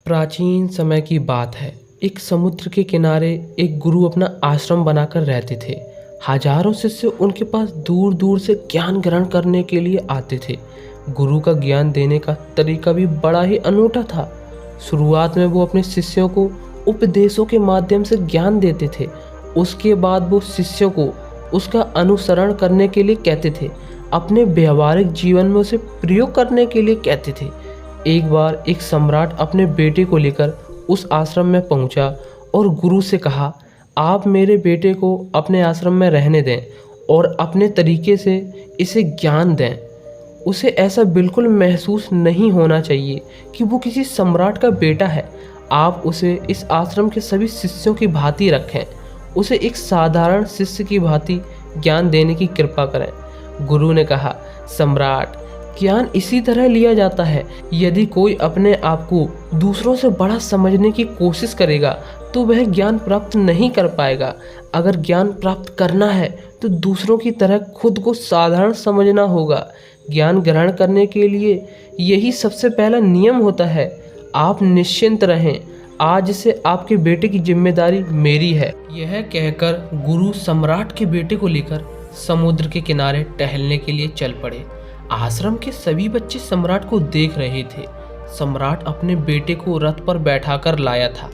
प्राचीन समय की बात है। एक समुद्र के किनारे एक गुरु अपना आश्रम बनाकर रहते थे। हजारों शिष्य उनके पास दूर दूर से ज्ञान ग्रहण करने के लिए आते थे। गुरु का ज्ञान देने का तरीका भी बड़ा ही अनूठा था। शुरुआत में वो अपने शिष्यों को उपदेशों के माध्यम से ज्ञान देते थे। उसके बाद वो शिष्यों को उसका अनुसरण करने के लिए कहते थे, अपने व्यवहारिक जीवन में उसे प्रयोग करने के लिए कहते थे। एक बार एक सम्राट अपने बेटे को लेकर उस आश्रम में पहुंचा और गुरु से कहा, आप मेरे बेटे को अपने आश्रम में रहने दें और अपने तरीके से इसे ज्ञान दें। उसे ऐसा बिल्कुल महसूस नहीं होना चाहिए कि वो किसी सम्राट का बेटा है। आप उसे इस आश्रम के सभी शिष्यों की भांति रखें। उसे एक साधारण शिष्य की भांति ज्ञान देने की कृपा करें। गुरु ने कहा, सम्राट, ज्ञान इसी तरह लिया जाता है। यदि कोई अपने आप को दूसरों से बड़ा समझने की कोशिश करेगा तो वह ज्ञान प्राप्त नहीं कर पाएगा। अगर ज्ञान प्राप्त करना है तो दूसरों की तरह खुद को साधारण समझना होगा। ज्ञान ग्रहण करने के लिए यही सबसे पहला नियम होता है। आप निश्चिंत रहें, आज से आपके बेटे की जिम्मेदारी मेरी है। यह कहकर गुरु सम्राट के बेटे को लेकर समुद्र के किनारे टहलने के लिए चल पड़े। आश्रम के सभी बच्चे सम्राट को देख रहे थे। सम्राट अपने बेटे को रथ पर बैठाकर लाया था,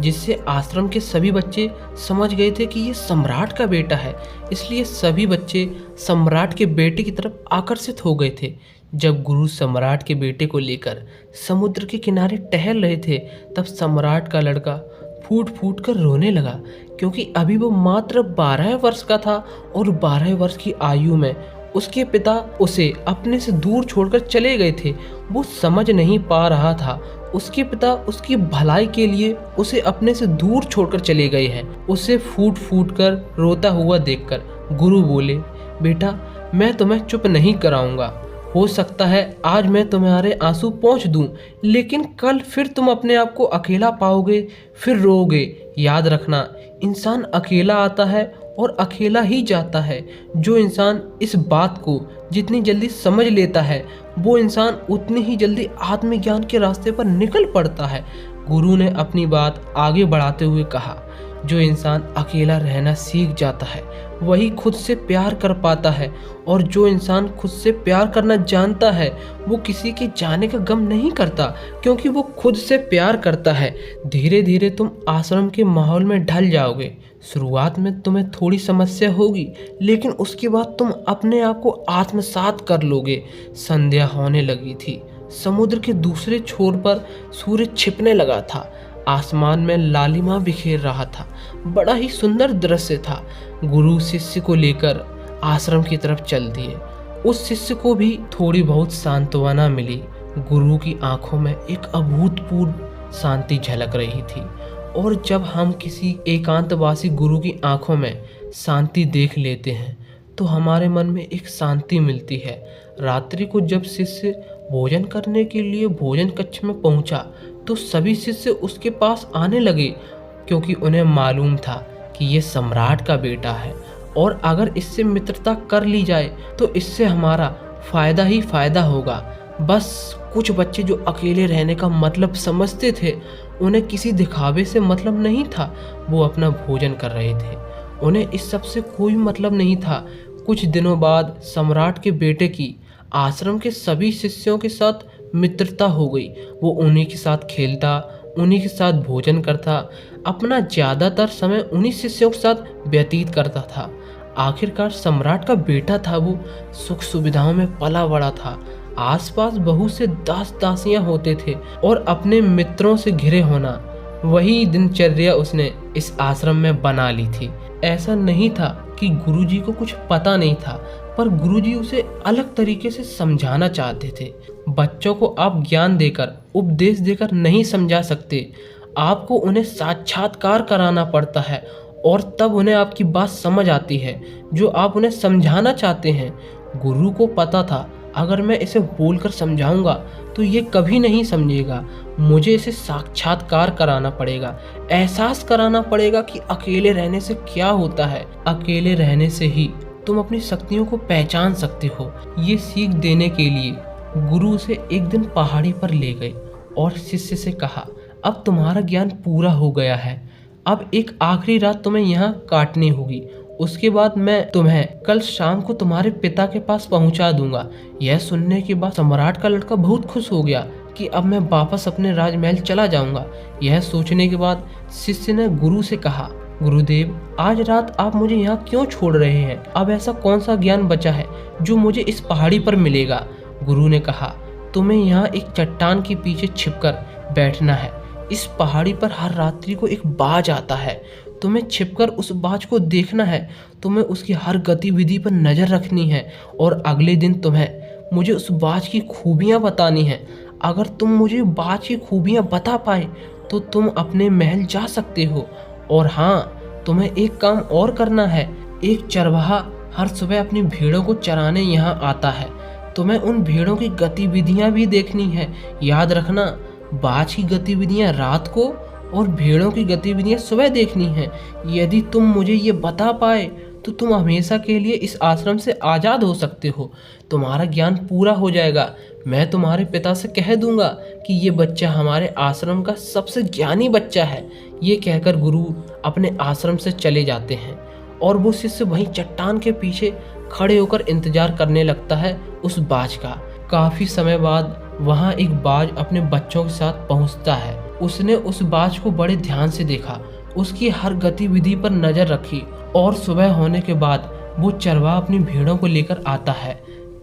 जिससे आश्रम के सभी बच्चे समझ गए थे कि ये सम्राट का बेटा है। इसलिए सभी बच्चे सम्राट के बेटे की तरफ आकर्षित हो गए थे। जब गुरु सम्राट के बेटे को लेकर समुद्र के किनारे टहल रहे थे, तब सम्राट का लड़का फूट फूट कर रोने लगा, क्योंकि अभी वो मात्र 12 वर्ष का था और 12 वर्ष की आयु में उसके पिता उसे अपने से दूर छोड़कर चले गए थे। वो समझ नहीं पा रहा था उसके पिता उसकी भलाई के लिए उसे अपने से दूर छोड़कर चले गए हैं। उसे फूट फूट कर रोता हुआ देखकर गुरु बोले, बेटा, मैं तुम्हें चुप नहीं कराऊंगा। हो सकता है आज मैं तुम्हारे आंसू पोंछ दूं, लेकिन कल फिर तुम अपने आप को अकेला पाओगे, फिर रोओगे। याद रखना, इंसान अकेला आता है और अकेला ही जाता है। जो इंसान इस बात को जितनी जल्दी समझ लेता है, वो इंसान उतनी ही जल्दी आत्मज्ञान के रास्ते पर निकल पड़ता है। गुरु ने अपनी बात आगे बढ़ाते हुए कहा, जो इंसान अकेला रहना सीख जाता है वही खुद से प्यार कर पाता है, और जो इंसान खुद से प्यार करना जानता है वो किसी के जाने का गम नहीं करता, क्योंकि वो खुद से प्यार करता है। धीरे धीरे तुम आश्रम के माहौल में ढल जाओगे। शुरुआत में तुम्हें थोड़ी समस्या होगी, लेकिन उसके बाद तुम अपने आप को आत्मसात कर लोगे। संध्या होने लगी थी। समुद्र के दूसरे छोर पर सूरज छिपने लगा था। आसमान में लालिमा बिखेर रहा था। बड़ा ही सुंदर दृश्य था। गुरु शिष्य को लेकर आश्रम की तरफ चल दिए। उस शिष्य को भी थोड़ी बहुत सांत्वना मिली। गुरु की आंखों में एक अभूतपूर्व शांति झलक रही थी, और जब हम किसी एकांतवासी गुरु की आंखों में शांति देख लेते हैं तो हमारे मन में एक शांति मिलती है। रात्रि को जब शिष्य भोजन करने के लिए भोजन कक्ष में पहुंचा तो सभी शिष्य उसके पास आने लगे, क्योंकि उन्हें मालूम था कि ये सम्राट का बेटा है और अगर इससे मित्रता कर ली जाए तो इससे हमारा फ़ायदा ही फ़ायदा होगा। बस कुछ बच्चे जो अकेले रहने का मतलब समझते थे, उन्हें किसी दिखावे से मतलब नहीं था। वो अपना भोजन कर रहे थे, उन्हें इस सब से कोई मतलब नहीं था। कुछ दिनों बाद सम्राट के बेटे की आश्रम के सभी शिष्यों के साथ मित्रता हो गई। वो उन्हीं के साथ खेलता, उन्हीं के साथ भोजन करता, अपना ज़्यादातर समय उन्हीं शिष्यों के साथ व्यतीत करता था। आखिरकार सम्राट का बेटा था, वो सुख सुविधाओं में पला बड़ा था। आसपास बहुत से दास दासियां होते थे और अपने मित्रों से घिरे होना, वही दिनचर्या उसने इस आश्रम में बना ली थी। ऐसा नहीं था कि गुरुजी को कुछ पता नहीं था, पर गुरुजी उसे अलग तरीके से समझाना चाहते थे। बच्चों को आप ज्ञान देकर, उपदेश देकर नहीं समझा सकते। आपको उन्हें साक्षात्कार कराना पड़ता है और तब उन्हें आपकी बात समझ आती है जो आप उन्हें समझाना चाहते हैं। गुरु को पता था, अगर मैं इसे बोलकर समझाऊंगा तो ये कभी नहीं समझेगा। मुझे इसे साक्षात्कार कराना पड़ेगा, एहसास कराना पड़ेगा कि अकेले रहने से क्या होता है। अकेले रहने से ही तुम अपनी शक्तियों को पहचान सकते हो। ये सीख देने के लिए गुरु उसे एक दिन पहाड़ी पर ले गए और शिष्य से कहा, अब तुम्हारा ज्ञान पूरा हो गया है। अब एक आखिरी रात तुम्हें यहाँ काटनी होगी। उसके बाद मैं तुम्हें कल शाम को तुम्हारे पिता के पास पहुँचा दूंगा। यह सुनने के बाद सम्राट का लड़का बहुत खुश हो गया कि अब मैं वापस अपने राजमहल चला जाऊंगा। यह सोचने के बाद शिष्य ने गुरु से कहा, गुरुदेव, आज रात आप मुझे यहाँ क्यों छोड़ रहे हैं? अब ऐसा कौन सा ज्ञान बचा है जो मुझे इस पहाड़ी पर मिलेगा? गुरु ने कहा, तुम्हें यहाँ एक चट्टान के पीछे छिपकर बैठना है। इस पहाड़ी पर हर रात्रि को एक बाज आता है। तुम्हें छिपकर उस बाज को देखना है। तुम्हें उसकी हर गतिविधि पर नज़र रखनी है और अगले दिन तुम्हें मुझे उस बाज की खूबियाँ बतानी हैं। अगर तुम मुझे बाज की खूबियाँ बता पाए तो तुम अपने महल जा सकते हो। और हाँ, तुम्हें एक काम और करना है। एक चरवाहा हर सुबह अपनी भेड़ों को चराने यहाँ आता है। तुम्हें उन भेड़ों की गतिविधियाँ भी देखनी है। याद रखना, बाज की गतिविधियाँ रात को और भेड़ों की गतिविधियाँ सुबह देखनी है। यदि तुम मुझे ये बता पाए तो तुम हमेशा के लिए इस आश्रम से आज़ाद हो सकते हो। तुम्हारा ज्ञान पूरा हो जाएगा। मैं तुम्हारे पिता से कह दूंगा कि ये बच्चा हमारे आश्रम का सबसे ज्ञानी बच्चा है। ये कहकर गुरु अपने आश्रम से चले जाते हैं और वो शिष्य वहीं चट्टान के पीछे खड़े होकर इंतजार करने लगता है उस बाज का। काफ़ी समय बाद वहाँ एक बाज अपने बच्चों के साथ पहुँचता है। उसने उस बाज को बड़े ध्यान से देखा, उसकी हर गतिविधि पर नज़र रखी और सुबह होने के बाद वो चरवाहा अपनी भेड़ों को लेकर आता है।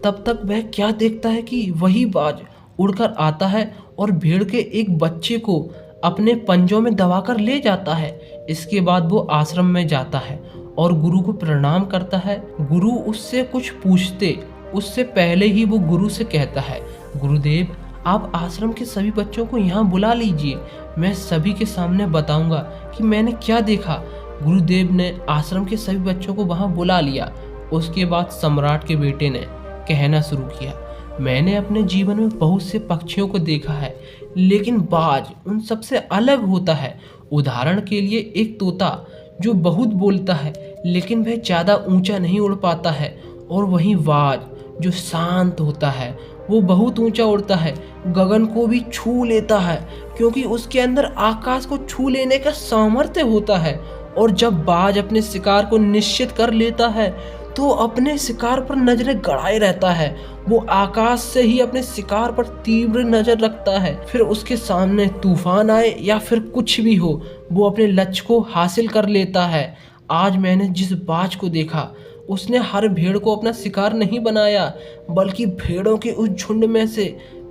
तब तक वह क्या देखता है कि वही बाज उड़कर आता है और भेड़ के एक बच्चे को अपने पंजों में दबाकर ले जाता है। इसके बाद वो आश्रम में जाता है और गुरु को प्रणाम करता है। गुरु उससे कुछ पूछते उससे पहले ही वो गुरु से कहता है, गुरुदेव, आप आश्रम के सभी बच्चों को यहाँ बुला लीजिए। मैं सभी के सामने बताऊंगा कि मैंने क्या देखा। गुरुदेव ने आश्रम के सभी बच्चों को वहाँ बुला लिया। उसके बाद सम्राट के बेटे ने कहना शुरू किया, मैंने अपने जीवन में बहुत से पक्षियों को देखा है, लेकिन बाज उन सबसे अलग होता है। उदाहरण के लिए एक तोता जो बहुत बोलता है लेकिन वह ज़्यादा ऊंचा नहीं उड़ पाता है, और वहीं बाज जो शांत होता है वो बहुत ऊंचा उड़ता है, गगन को भी छू लेता है क्योंकि उसके अंदर आकाश को छू लेने का सामर्थ्य होता है। और जब बाज अपने शिकार को निश्चित कर लेता है तो अपने शिकार पर नजरें गड़ाए रहता है। वो आकाश से ही अपने शिकार पर तीव्र नजर रखता है। फिर उसके सामने तूफान आए या फिर कुछ भी हो, वो अपने लक्ष्य को हासिल कर लेता है। आज मैंने जिस बाज को देखा उसने हर भेड़ को अपना शिकार नहीं बनाया, बल्कि भेड़ों के उस झुंड में से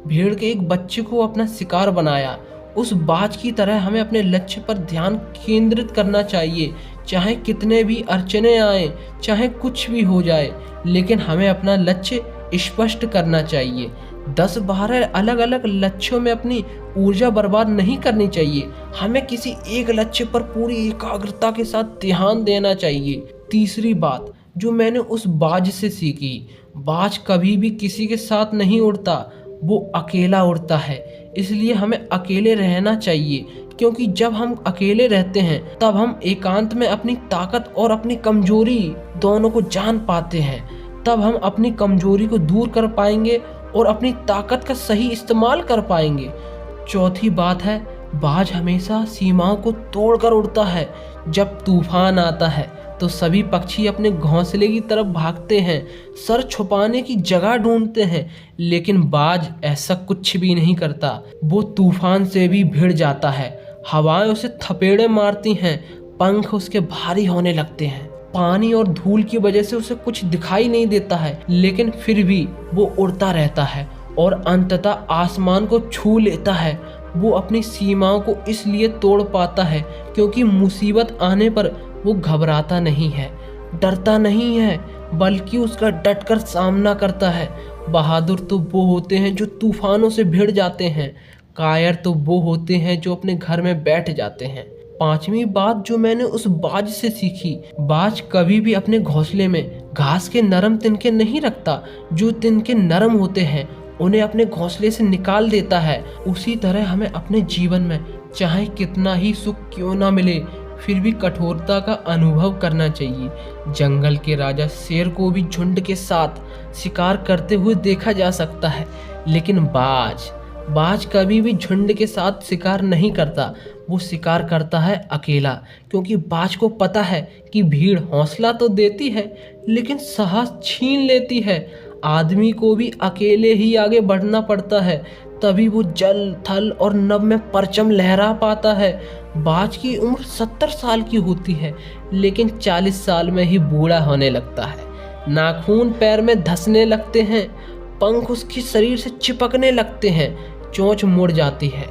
भेड़ के एक बच्चे को अपना शिकार बनाया। उस बाज की तरह हमें अपने लक्ष्य पर ध्यान केंद्रित करना चाहिए। चाहे कितने भी अड़चने आए, चाहे कुछ भी हो जाए, लेकिन हमें अपना लक्ष्य स्पष्ट करना चाहिए। 10-12 अलग अलग लक्ष्यों में अपनी ऊर्जा बर्बाद नहीं करनी चाहिए। हमें किसी एक लक्ष्य पर पूरी एकाग्रता के साथ ध्यान देना चाहिए। तीसरी बात जो मैंने उस बाज से सीखी, बाज कभी भी किसी के साथ नहीं उड़ता, वो अकेला उड़ता है। इसलिए हमें अकेले रहना चाहिए, क्योंकि जब हम अकेले रहते हैं तब हम एकांत में अपनी ताकत और अपनी कमजोरी दोनों को जान पाते हैं। तब हम अपनी कमजोरी को दूर कर पाएंगे और अपनी ताकत का सही इस्तेमाल कर पाएंगे। चौथी बात है, बाज हमेशा सीमाओं को तोड़कर उड़ता है। जब तूफान आता है तो सभी पक्षी अपने घोंसले की तरफ भागते हैं, सर छुपाने की जगह ढूंढते हैं, लेकिन बाज ऐसा कुछ भी नहीं करता। वो तूफान से भी भिड़ जाता है, हवाएं उसे थपेड़े मारती हैं, पंख उसके भारी होने लगते हैं, पानी और धूल की वजह से उसे कुछ दिखाई नहीं देता है, लेकिन फिर भी वो उड़ता रहता है और अंततः आसमान को छू लेता है। वो अपनी सीमाओं को इसलिए तोड़ पाता है क्योंकि मुसीबत आने पर वो घबराता नहीं है, डरता नहीं है, बल्कि उसका डटकर सामना करता है। बहादुर तो वो होते हैं जो तूफानों से भिड़ जाते हैं, कायर तो वो होते हैं जो अपने घर में बैठ जाते हैं। पांचवी बात जो मैंने उस बाज से सीखी, बाज कभी भी अपने घोंसले में घास के नरम तिनके नहीं रखता। जो तिनके नरम होते हैं उन्हें अपने घोंसले से निकाल देता है। उसी तरह हमें अपने जीवन में चाहे कितना ही सुख क्यों ना मिले, फिर भी कठोरता का अनुभव करना चाहिए। जंगल के राजा शेर को भी झुंड के साथ शिकार करते हुए देखा जा सकता है, लेकिन बाज बाज कभी भी झुंड के साथ शिकार नहीं करता, वो शिकार करता है अकेला, क्योंकि बाज को पता है कि भीड़ हौसला तो देती है लेकिन साहस छीन लेती है। आदमी को भी अकेले ही आगे बढ़ना पड़ता है, तभी वो जल थल और नभ में परचम लहरा पाता है। बाज की उम्र 70 साल की होती है, लेकिन 40 साल में ही बूढ़ा होने लगता है। नाखून पैर में धंसने लगते हैं, पंख उसके शरीर से चिपकने लगते हैं, चोंच मुड़ जाती है,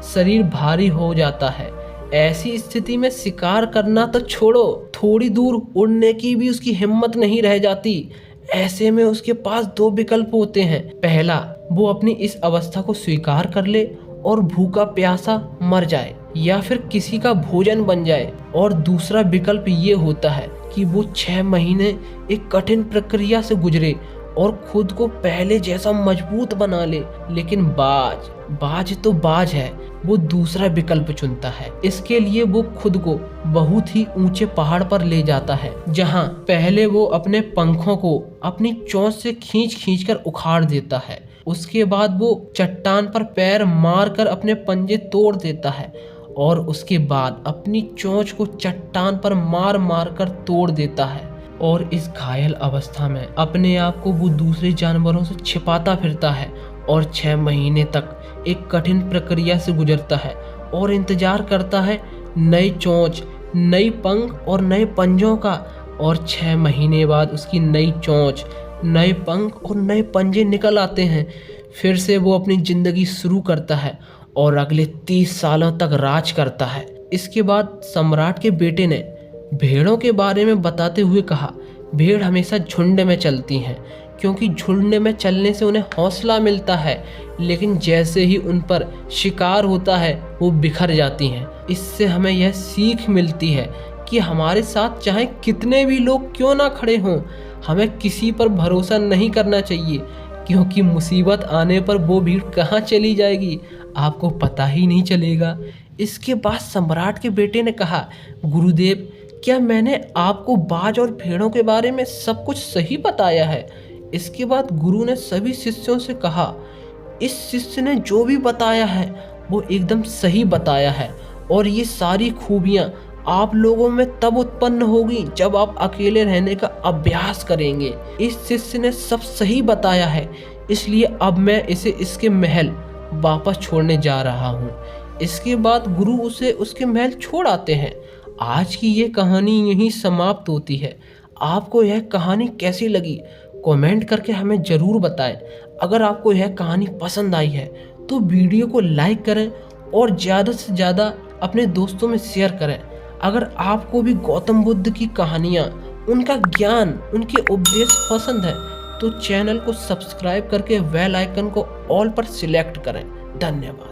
शरीर भारी हो जाता है। ऐसी स्थिति में शिकार करना तो छोड़ो, थोड़ी दूर उड़ने की भी उसकी हिम्मत नहीं रह जाती। ऐसे में उसके पास दो विकल्प होते हैं। पहला, वो अपनी इस अवस्था को स्वीकार कर ले और भूखा प्यासा मर जाए, या फिर किसी का भोजन बन जाए। और दूसरा विकल्प ये होता है कि वो 6 महीने एक कठिन प्रक्रिया से गुजरे और खुद को पहले जैसा मजबूत बना ले। लेकिन बाज तो बाज है, वो दूसरा विकल्प चुनता है। इसके लिए वो खुद को बहुत ही ऊंचे पहाड़ पर ले जाता है, जहां पहले वो अपने पंखों को अपनी चोंच से खींच कर उखाड़ देता है। उसके बाद वो चट्टान पर पैर मारकर अपने पंजे तोड़ देता है और उसके बाद अपनी चोंच को चट्टान पर मार कर तोड़ देता है। और इस घायल अवस्था में अपने आप को वो दूसरे जानवरों से छिपाता फिरता है और 6 महीने तक एक कठिन प्रक्रिया से गुजरता है और इंतजार करता है नई चोंच, नई पंख और नए पंजों का। और 6 महीने बाद उसकी नई चोंच, नए पंख और नए पंजे निकल आते हैं। फिर से वो अपनी जिंदगी शुरू करता है और अगले 30 सालों तक राज करता है। इसके बाद सम्राट के बेटे ने भेड़ों के बारे में बताते हुए कहा, भेड़ हमेशा झुंड में चलती हैं, क्योंकि झुंड में चलने से उन्हें हौसला मिलता है, लेकिन जैसे ही उन पर शिकार होता है वो बिखर जाती हैं। इससे हमें यह सीख मिलती है कि हमारे साथ चाहे कितने भी लोग क्यों ना खड़े हों, हमें किसी पर भरोसा नहीं करना चाहिए, क्योंकि मुसीबत आने पर वो भीड़ कहाँ चली जाएगी आपको पता ही नहीं चलेगा। इसके बाद सम्राट के बेटे ने कहा, गुरुदेव, क्या मैंने आपको बाज और भेड़ों के बारे में सब कुछ सही बताया है? इसके बाद गुरु ने सभी शिष्यों से कहा, इस शिष्य ने जो भी बताया है वो एकदम सही बताया है, और ये सारी खूबियाँ आप लोगों में तब उत्पन्न होगी जब आप अकेले रहने का अभ्यास करेंगे। इस शिष्य ने सब सही बताया है, इसलिए अब मैं इसे इसके महल वापस छोड़ने जा रहा हूँ। इसके बाद गुरु उसे उसके महल छोड़ आते हैं। आज की ये कहानी यहीं समाप्त होती है। आपको यह कहानी कैसी लगी कमेंट करके हमें ज़रूर बताएं। अगर आपको यह कहानी पसंद आई है तो वीडियो को लाइक करें और ज़्यादा से ज़्यादा अपने दोस्तों में शेयर करें। अगर आपको भी गौतम बुद्ध की कहानियाँ, उनका ज्ञान, उनके उपदेश पसंद है तो चैनल को सब्सक्राइब करके बेल आइकन को ऑल पर सिलेक्ट करें। धन्यवाद।